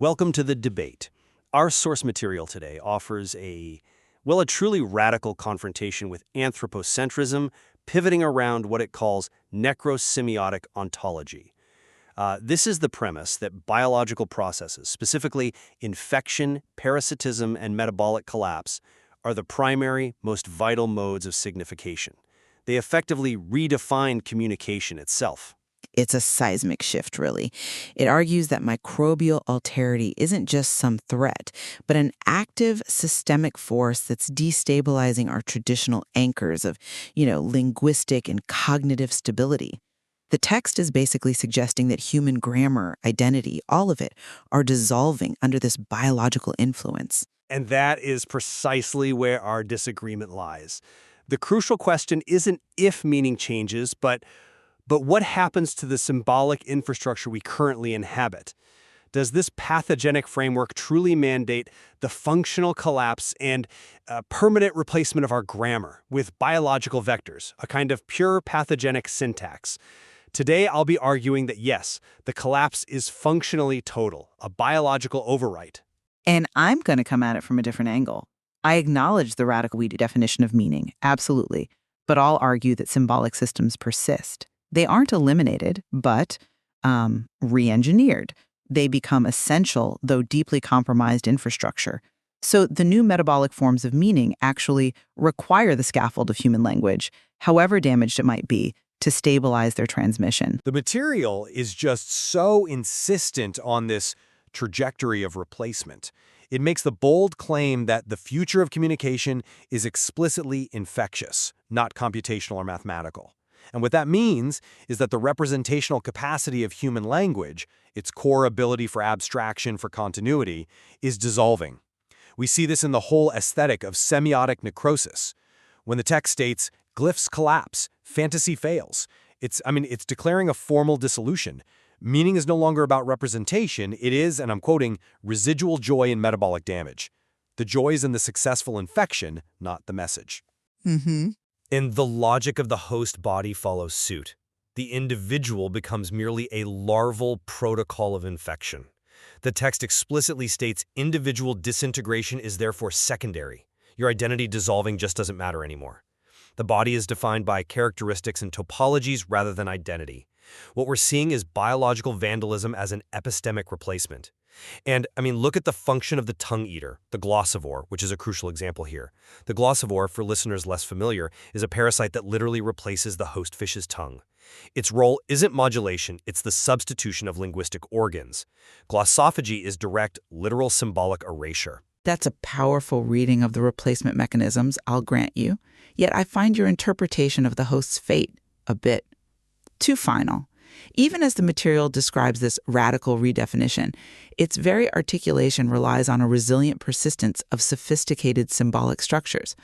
Welcome to the debate. Our source material today offers a truly radical confrontation with anthropocentrism, pivoting around what it calls necrosemiotic ontology. This is the premise that biological processes, specifically infection, parasitism, and metabolic collapse, are the primary, most vital modes of signification. They effectively redefine communication itself. It's a seismic shift, really. It argues that microbial alterity isn't just some threat, but an active systemic force that's destabilizing our traditional anchors of, linguistic and cognitive stability. The text is basically suggesting that human grammar, identity, all of it, are dissolving under this biological influence. And that is precisely where our disagreement lies. The crucial question isn't if meaning changes, but what happens to the symbolic infrastructure we currently inhabit? Does this pathogenic framework truly mandate the functional collapse and permanent replacement of our grammar with biological vectors, a kind of pure pathogenic syntax? Today, I'll be arguing that yes, the collapse is functionally total, a biological overwrite. And I'm going to come at it from a different angle. I acknowledge the radical definition of meaning, absolutely, but I'll argue that symbolic systems persist. They aren't eliminated, but re-engineered. They become essential, though deeply compromised infrastructure. So the new metabolic forms of meaning actually require the scaffold of human language, however damaged it might be, to stabilize their transmission. The material is just so insistent on this trajectory of replacement. It makes the bold claim that the future of communication is explicitly infectious, not computational or mathematical. And what that means is that the representational capacity of human language, its core ability for abstraction, for continuity, is dissolving. We see this in the whole aesthetic of semiotic necrosis. When the text states, glyphs collapse, fantasy fails, it's declaring a formal dissolution. Meaning is no longer about representation, it is, and I'm quoting, residual joy in metabolic damage. The joy is in the successful infection, not the message. And the logic of the host body follows suit. The individual becomes merely a larval protocol of infection. The text explicitly states individual disintegration is therefore secondary. Your identity dissolving just doesn't matter anymore. The body is defined by characteristics and topologies rather than identity. What we're seeing is biological vandalism as an epistemic replacement. And, look at the function of the tongue eater, the glossivore, which is a crucial example here. The glossivore, for listeners less familiar, is a parasite that literally replaces the host fish's tongue. Its role isn't modulation, it's the substitution of linguistic organs. Glossophagy is direct, literal symbolic erasure. That's a powerful reading of the replacement mechanisms, I'll grant you. Yet I find your interpretation of the host's fate a bit too final. Even as the material describes this radical redefinition, its very articulation relies on a resilient persistence of sophisticated symbolic structures.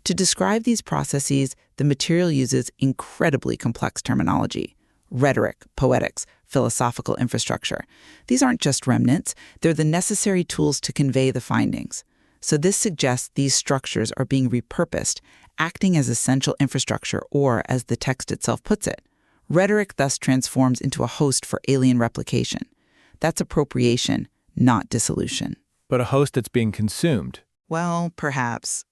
To describe these processes, the material uses incredibly complex terminology: rhetoric, poetics, philosophical infrastructure. These aren't just remnants, they're the necessary tools to convey the findings. So this suggests these structures are being repurposed, acting as essential infrastructure, or, as the text itself puts it, rhetoric thus transforms into a host for alien replication. That's appropriation, not dissolution. But a host that's being consumed. Well, perhaps.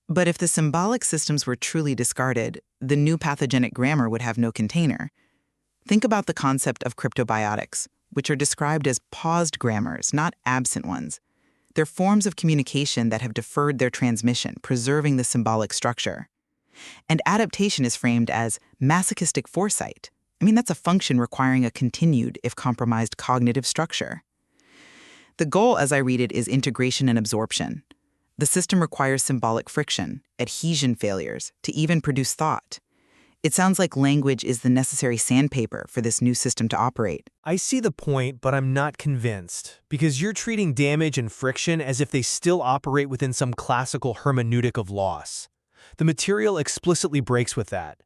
But if the symbolic systems were truly discarded, the new pathogenic grammar would have no container. Think about the concept of cryptobiotics, which are described as paused grammars, not absent ones. They're forms of communication that have deferred their transmission, preserving the symbolic structure. And adaptation is framed as masochistic foresight. That's a function requiring a continued, if compromised, cognitive structure. The goal, as I read it, is integration and absorption. The system requires symbolic friction, adhesion failures, to even produce thought. It sounds like language is the necessary sandpaper for this new system to operate. I see the point, but I'm not convinced, because you're treating damage and friction as if they still operate within some classical hermeneutic of loss. The material explicitly breaks with that.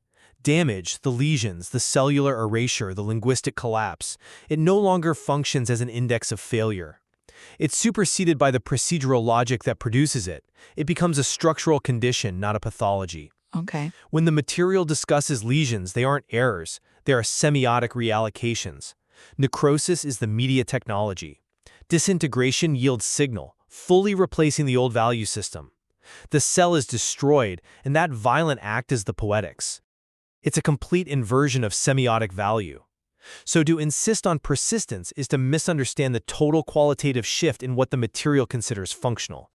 Damage, the lesions, the cellular erasure, the linguistic collapse, it no longer functions as an index of failure. It's superseded by the procedural logic that produces it. It becomes a structural condition, not a pathology. Okay. When the material discusses lesions, they aren't errors. They are semiotic reallocations. Necrosis is the media technology. Disintegration yields signal, fully replacing the old value system. The cell is destroyed, and that violent act is the poetics. It's a complete inversion of semiotic value. So to insist on persistence is to misunderstand the total qualitative shift in what the material considers functional.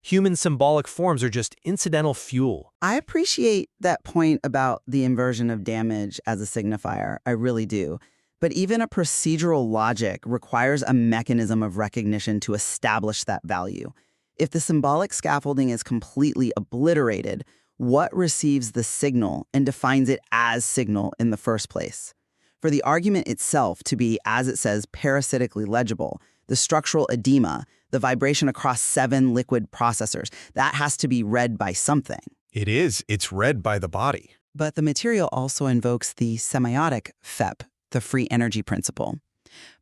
Human symbolic forms are just incidental fuel. I appreciate that point about the inversion of damage as a signifier. I really do. But even a procedural logic requires a mechanism of recognition to establish that value. If the symbolic scaffolding is completely obliterated, what receives the signal and defines it as signal in the first place? For the argument itself to be, as it says, parasitically legible, the structural edema, the vibration across 7 liquid processors, that has to be read by something. It is. It's read by the body. But the material also invokes the semiotic FEP, the free energy principle.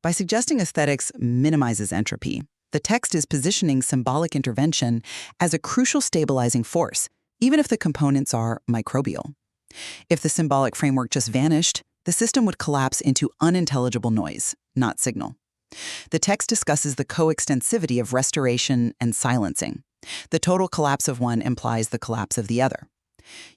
By suggesting aesthetics minimizes entropy, the text is positioning symbolic intervention as a crucial stabilizing force, even if the components are microbial. If the symbolic framework just vanished, the system would collapse into unintelligible noise, not signal. The text discusses the coextensivity of restoration and silencing. The total collapse of one implies the collapse of the other.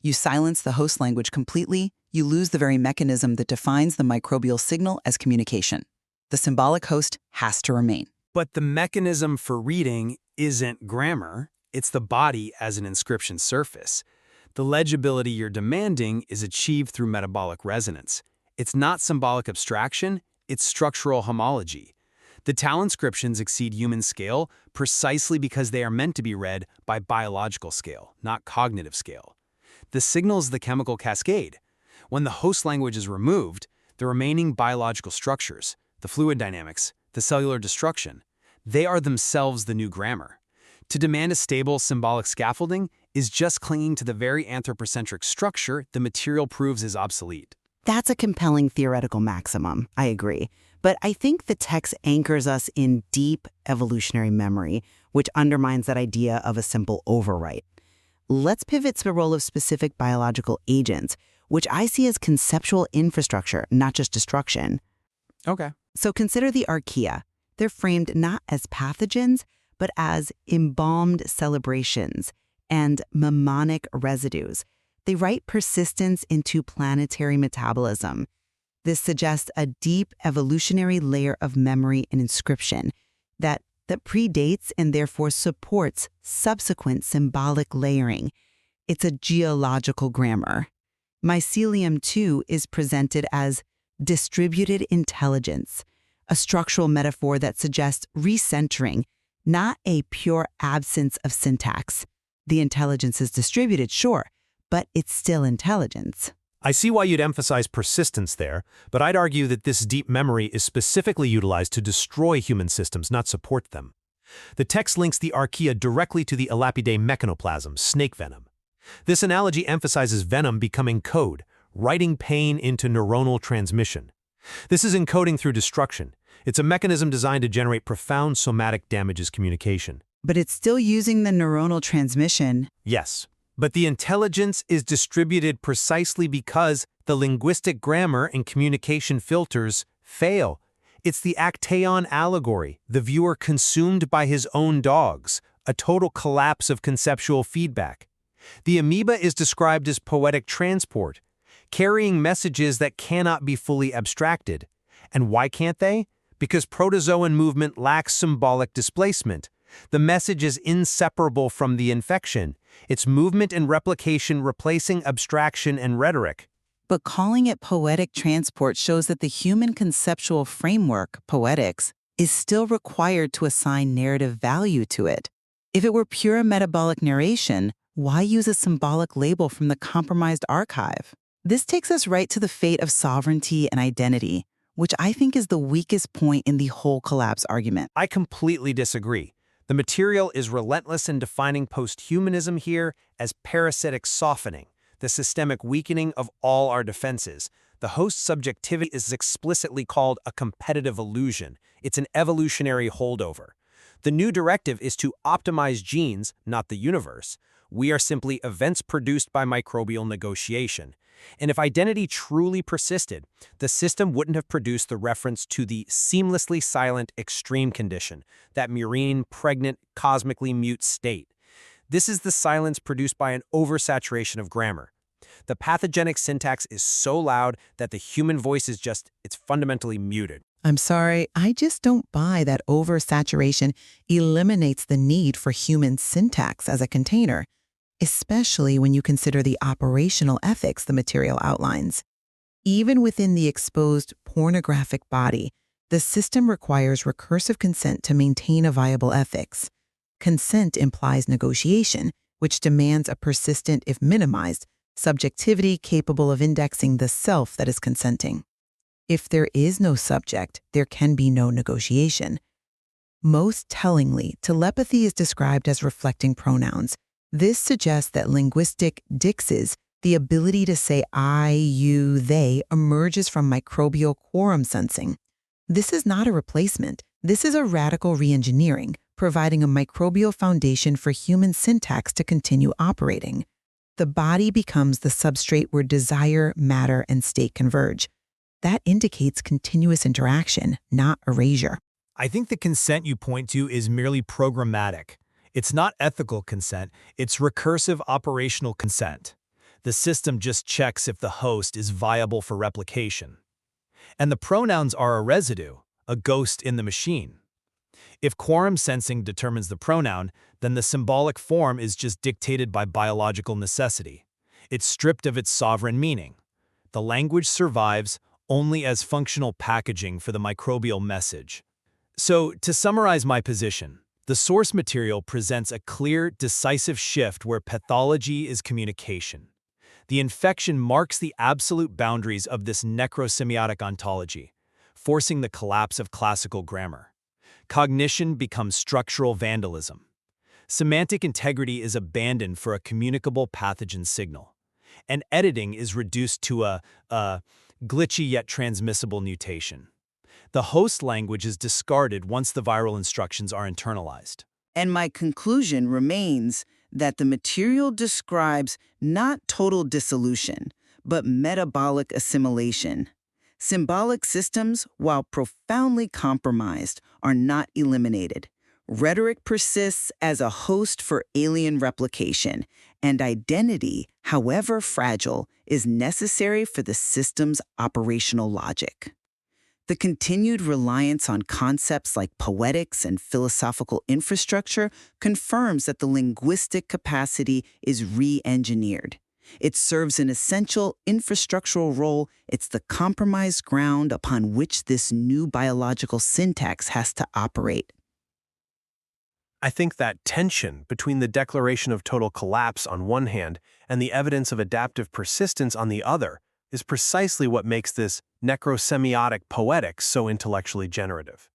You silence the host language completely, you lose the very mechanism that defines the microbial signal as communication. The symbolic host has to remain. But the mechanism for reading isn't grammar, it's the body as an inscription surface. The legibility you're demanding is achieved through metabolic resonance. It's not symbolic abstraction, it's structural homology. The Tau inscriptions exceed human scale precisely because they are meant to be read by biological scale, not cognitive scale. The signal is the chemical cascade. When the host language is removed, the remaining biological structures, the fluid dynamics, the cellular destruction, they are themselves the new grammar. To demand a stable symbolic scaffolding is just clinging to the very anthropocentric structure the material proves is obsolete. That's a compelling theoretical maximum, I agree. But I think the text anchors us in deep evolutionary memory, which undermines that idea of a simple overwrite. Let's pivot to the role of specific biological agents, which I see as conceptual infrastructure, not just destruction. Okay. So consider the archaea. They're framed not as pathogens, but as embalmed celebrations and mnemonic residues. They write persistence into planetary metabolism. This suggests a deep evolutionary layer of memory and inscription that predates and therefore supports subsequent symbolic layering. It's a geological grammar. Mycelium, too, is presented as distributed intelligence, a structural metaphor that suggests recentering, not a pure absence of syntax. The intelligence is distributed, sure, but it's still intelligence. I see why you'd emphasize persistence there, but I'd argue that this deep memory is specifically utilized to destroy human systems, not support them. The text links the archaea directly to the elapidae mechanoplasm, snake venom. This analogy emphasizes venom becoming code, writing pain into neuronal transmission. This is encoding through destruction. It's a mechanism designed to generate profound somatic damages communication. But it's still using the neuronal transmission. Yes. But the intelligence is distributed precisely because the linguistic grammar and communication filters fail. It's the Actaeon allegory, the viewer consumed by his own dogs, a total collapse of conceptual feedback. The amoeba is described as poetic transport, carrying messages that cannot be fully abstracted. And why can't they? Because protozoan movement lacks symbolic displacement. The message is inseparable from the infection. It's movement and replication replacing abstraction and rhetoric. But calling it poetic transport shows that the human conceptual framework, poetics, is still required to assign narrative value to it. If it were pure metabolic narration, why use a symbolic label from the compromised archive? This takes us right to the fate of sovereignty and identity, which I think is the weakest point in the whole collapse argument. I completely disagree. The material is relentless in defining posthumanism here as parasitic softening, the systemic weakening of all our defenses. The host's subjectivity is explicitly called a competitive illusion. It's an evolutionary holdover. The new directive is to optimize genes, not the universe. We are simply events produced by microbial negotiation. And if identity truly persisted, the system wouldn't have produced the reference to the seamlessly silent extreme condition, that murine, pregnant, cosmically mute state. This is the silence produced by an oversaturation of grammar. The pathogenic syntax is so loud that the human voice it's fundamentally muted. I'm sorry, I just don't buy that oversaturation eliminates the need for human syntax as a container, especially when you consider the operational ethics the material outlines. Even within the exposed pornographic body, the system requires recursive consent to maintain a viable ethics. Consent implies negotiation, which demands a persistent, if minimized, subjectivity capable of indexing the self that is consenting. If there is no subject, there can be no negotiation. Most tellingly, telepathy is described as reflecting pronouns. This suggests that linguistic dixes, the ability to say I, you, they, emerges from microbial quorum sensing. This is not a replacement. This is a radical reengineering, providing a microbial foundation for human syntax to continue operating. The body becomes the substrate where desire, matter, and state converge. That indicates continuous interaction, not erasure. I think the consent you point to is merely programmatic. It's not ethical consent, it's recursive operational consent. The system just checks if the host is viable for replication. And the pronouns are a residue, a ghost in the machine. If quorum sensing determines the pronoun, then the symbolic form is just dictated by biological necessity. It's stripped of its sovereign meaning. The language survives only as functional packaging for the microbial message. So, to summarize my position, the source material presents a clear, decisive shift where pathology is communication. The infection marks the absolute boundaries of this necrosemiotic ontology, forcing the collapse of classical grammar. Cognition becomes structural vandalism. Semantic integrity is abandoned for a communicable pathogen signal. And editing is reduced to a glitchy yet transmissible mutation. The host language is discarded once the viral instructions are internalized. And my conclusion remains that the material describes not total dissolution, but metabolic assimilation. Symbolic systems, while profoundly compromised, are not eliminated. Rhetoric persists as a host for alien replication, and identity, however fragile, is necessary for the system's operational logic. The continued reliance on concepts like poetics and philosophical infrastructure confirms that the linguistic capacity is re-engineered. It serves an essential infrastructural role. It's the compromised ground upon which this new biological syntax has to operate. I think that tension between the declaration of total collapse on one hand and the evidence of adaptive persistence on the other is precisely what makes this necrosemiotic poetics so intellectually generative.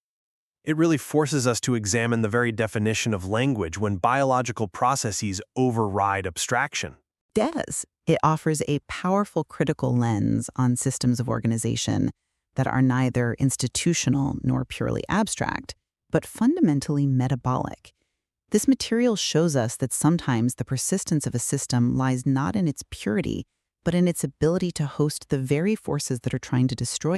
It really forces us to examine the very definition of language when biological processes override abstraction. Does. It offers a powerful critical lens on systems of organization that are neither institutional nor purely abstract, but fundamentally metabolic. This material shows us that sometimes the persistence of a system lies not in its purity, but in its ability to host the very forces that are trying to destroy